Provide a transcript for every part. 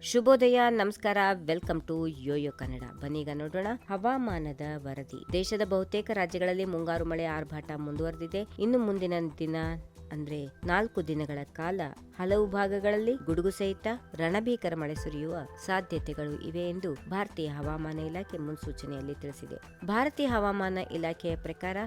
ಶುಭೋದಯ, ನಮಸ್ಕಾರ, welcome to Yoyo Kannada. ಬನ್ನೀಗ ನೋಡೋಣ ಹವಾಮಾನದ ವರದಿ. ದೇಶದ ಬಹುತೇಕ ರಾಜ್ಯಗಳಲ್ಲಿ ಮುಂಗಾರು ಮಳೆ ಆರ್ಭಟ ಮುಂದುವರೆದಿದೆ. ಇನ್ನು ಮುಂದಿನ ದಿನ ಅಂದ್ರೆ 4 ದಿನಗಳ ಕಾಲ ಹಲವು ಭಾಗಗಳಲ್ಲಿ ಗುಡುಗು ಸಹಿತ ರಣಭೀಕರ ಮಳೆ ಸುರಿಯುವ ಸಾಧ್ಯತೆಗಳು ಇವೆ ಎಂದು ಭಾರತೀಯ ಹವಾಮಾನ ಇಲಾಖೆ ಮುನ್ಸೂಚನೆಯಲ್ಲಿ ತಿಳಿಸಿದೆ. ಭಾರತೀಯ ಹವಾಮಾನ ಇಲಾಖೆಯ ಪ್ರಕಾರ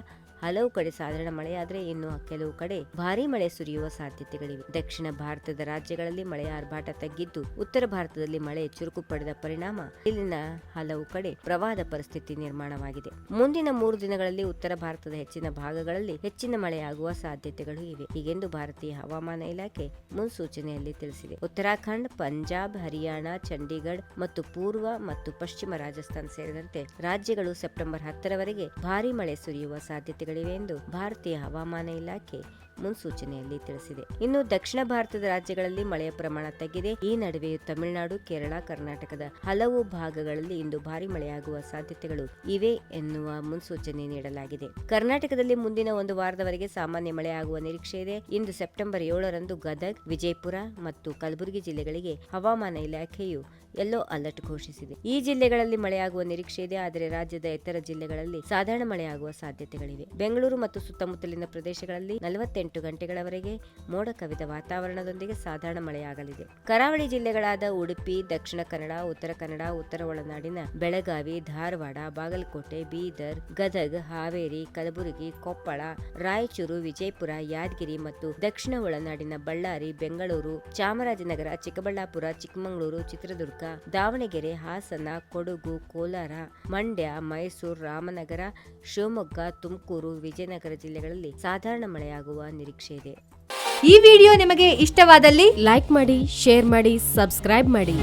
ಹಲವು ಕಡೆ ಸಾಧಾರಣ ಮಳೆಯಾದರೆ ಇನ್ನು ಕೆಲವು ಕಡೆ ಭಾರೀ ಮಳೆ ಸುರಿಯುವ ಸಾಧ್ಯತೆಗಳಿವೆ. ದಕ್ಷಿಣ ಭಾರತದ ರಾಜ್ಯಗಳಲ್ಲಿ ಮಳೆಯ ಆರ್ಭಟ ತಗ್ಗಿದ್ದು, ಉತ್ತರ ಭಾರತದಲ್ಲಿ ಮಳೆ ಚುರುಕು ಪಡೆದ ಪರಿಣಾಮ ಇಲ್ಲಿನ ಹಲವು ಕಡೆ ಪ್ರವಾಹದ ಪರಿಸ್ಥಿತಿ ನಿರ್ಮಾಣವಾಗಿದೆ. ಮುಂದಿನ 3 ದಿನಗಳಲ್ಲಿ ಉತ್ತರ ಭಾರತದ ಹೆಚ್ಚಿನ ಭಾಗಗಳಲ್ಲಿ ಹೆಚ್ಚಿನ ಮಳೆಯಾಗುವ ಸಾಧ್ಯತೆಗಳು ಇವೆ ಹೀಗೆಂದು ಭಾರತೀಯ ಹವಾಮಾನ ಇಲಾಖೆ ಮುನ್ಸೂಚನೆಯಲ್ಲಿ ತಿಳಿಸಿದೆ. ಉತ್ತರಾಖಂಡ್, ಪಂಜಾಬ್, ಹರಿಯಾಣ, ಚಂಡೀಗಢ ಮತ್ತು ಪೂರ್ವ ಮತ್ತು ಪಶ್ಚಿಮ ರಾಜಸ್ಥಾನ ಸೇರಿದಂತೆ ರಾಜ್ಯಗಳು ಸೆಪ್ಟೆಂಬರ್ 10ರವರೆಗೆ ಭಾರೀ ಮಳೆ ಸುರಿಯುವ ಸಾಧ್ಯತೆಗಳಿವೆ ಎಂದು ಭಾರತೀಯ ಹವಾಮಾನ ಇಲಾಖೆ ಮುನ್ಸೂಚನೆಯಲ್ಲಿ ತಿಳಿಸಿದೆ. ಇನ್ನು ದಕ್ಷಿಣ ಭಾರತದ ರಾಜ್ಯಗಳಲ್ಲಿ ಮಳೆಯ ಪ್ರಮಾಣ ತಗ್ಗಿದೆ. ಈ ನಡುವೆಯೂ ತಮಿಳುನಾಡು, ಕೇರಳ, ಕರ್ನಾಟಕದ ಹಲವು ಭಾಗಗಳಲ್ಲಿ ಇಂದು ಭಾರಿ ಮಳೆಯಾಗುವ ಸಾಧ್ಯತೆಗಳು ಇವೆ ಎನ್ನುವ ಮುನ್ಸೂಚನೆ ನೀಡಲಾಗಿದೆ. ಕರ್ನಾಟಕದಲ್ಲಿ ಮುಂದಿನ 1 ವಾರದವರೆಗೆ ಸಾಮಾನ್ಯ ಮಳೆಯಾಗುವ ನಿರೀಕ್ಷೆ ಇದೆ. ಇಂದು ಸೆಪ್ಟೆಂಬರ್ 7ರಂದು ಗದಗ್, ವಿಜಯಪುರ ಮತ್ತು ಕಲಬುರಗಿ ಜಿಲ್ಲೆಗಳಿಗೆ ಹವಾಮಾನ ಇಲಾಖೆಯು ಯೆಲ್ಲೋ ಅಲರ್ಟ್ ಘೋಷಿಸಿದೆ. ಈ ಜಿಲ್ಲೆಗಳಲ್ಲಿ ಮಳೆಯಾಗುವ ನಿರೀಕ್ಷೆ ಇದೆ. ಆದರೆ ರಾಜ್ಯದ ಇತರ ಜಿಲ್ಲೆಗಳಲ್ಲಿ ಸಾಧಾರಣ ಮಳೆಯಾಗುವ ಸಾಧ್ಯತೆಗಳಿವೆ. ಬೆಂಗಳೂರು ಮತ್ತು ಸುತ್ತಮುತ್ತಲಿನ ಪ್ರದೇಶಗಳಲ್ಲಿ 48 ಗಂಟೆಗಳವರೆಗೆ ಮೋಡ ಕವಿದ ವಾತಾವರಣದೊಂದಿಗೆ ಸಾಧಾರಣ ಮಳೆಯಾಗಲಿದೆ. ಕರಾವಳಿ ಜಿಲ್ಲೆಗಳಾದ ಉಡುಪಿ, ದಕ್ಷಿಣ ಕನ್ನಡ, ಉತ್ತರ ಕನ್ನಡ, ಉತ್ತರ ಒಳನಾಡಿನ ಬೆಳಗಾವಿ, ಧಾರವಾಡ, ಬಾಗಲಕೋಟೆ, ಬೀದರ್, ಗದಗ್, ಹಾವೇರಿ, ಕಲಬುರಗಿ, ಕೊಪ್ಪಳ, ರಾಯಚೂರು, ವಿಜಯಪುರ, ಯಾದಗಿರಿ ಮತ್ತು ದಕ್ಷಿಣ ಒಳನಾಡಿನ ಬಳ್ಳಾರಿ, ಬೆಂಗಳೂರು, ಚಾಮರಾಜನಗರ, ಚಿಕ್ಕಬಳ್ಳಾಪುರ, ಚಿಕ್ಕಮಗಳೂರು, ಚಿತ್ರದುರ್ಗ, ದಾವಣಗೆರೆ, ಹಾಸನ, ಕೊಡಗು, ಕೋಲಾರ, ಮಂಡ್ಯ, ಮೈಸೂರು, ರಾಮನಗರ, ಶಿವಮೊಗ್ಗ, ತುಮಕೂರು, ವಿಜಯನಗರ ಜಿಲ್ಲೆಗಳಲ್ಲಿ ಸಾಧಾರಣ ಮಳೆಯಾಗುವ ನಿರೀಕ್ಷೆ ಇದೆ. ಈ ವಿಡಿಯೋ ನಿಮಗೆ ಇಷ್ಟವಾದಲ್ಲಿ ಲೈಕ್ ಮಾಡಿ, ಶೇರ್ ಮಾಡಿ, ಸಬ್ಸ್ಕ್ರೈಬ್ ಮಾಡಿ.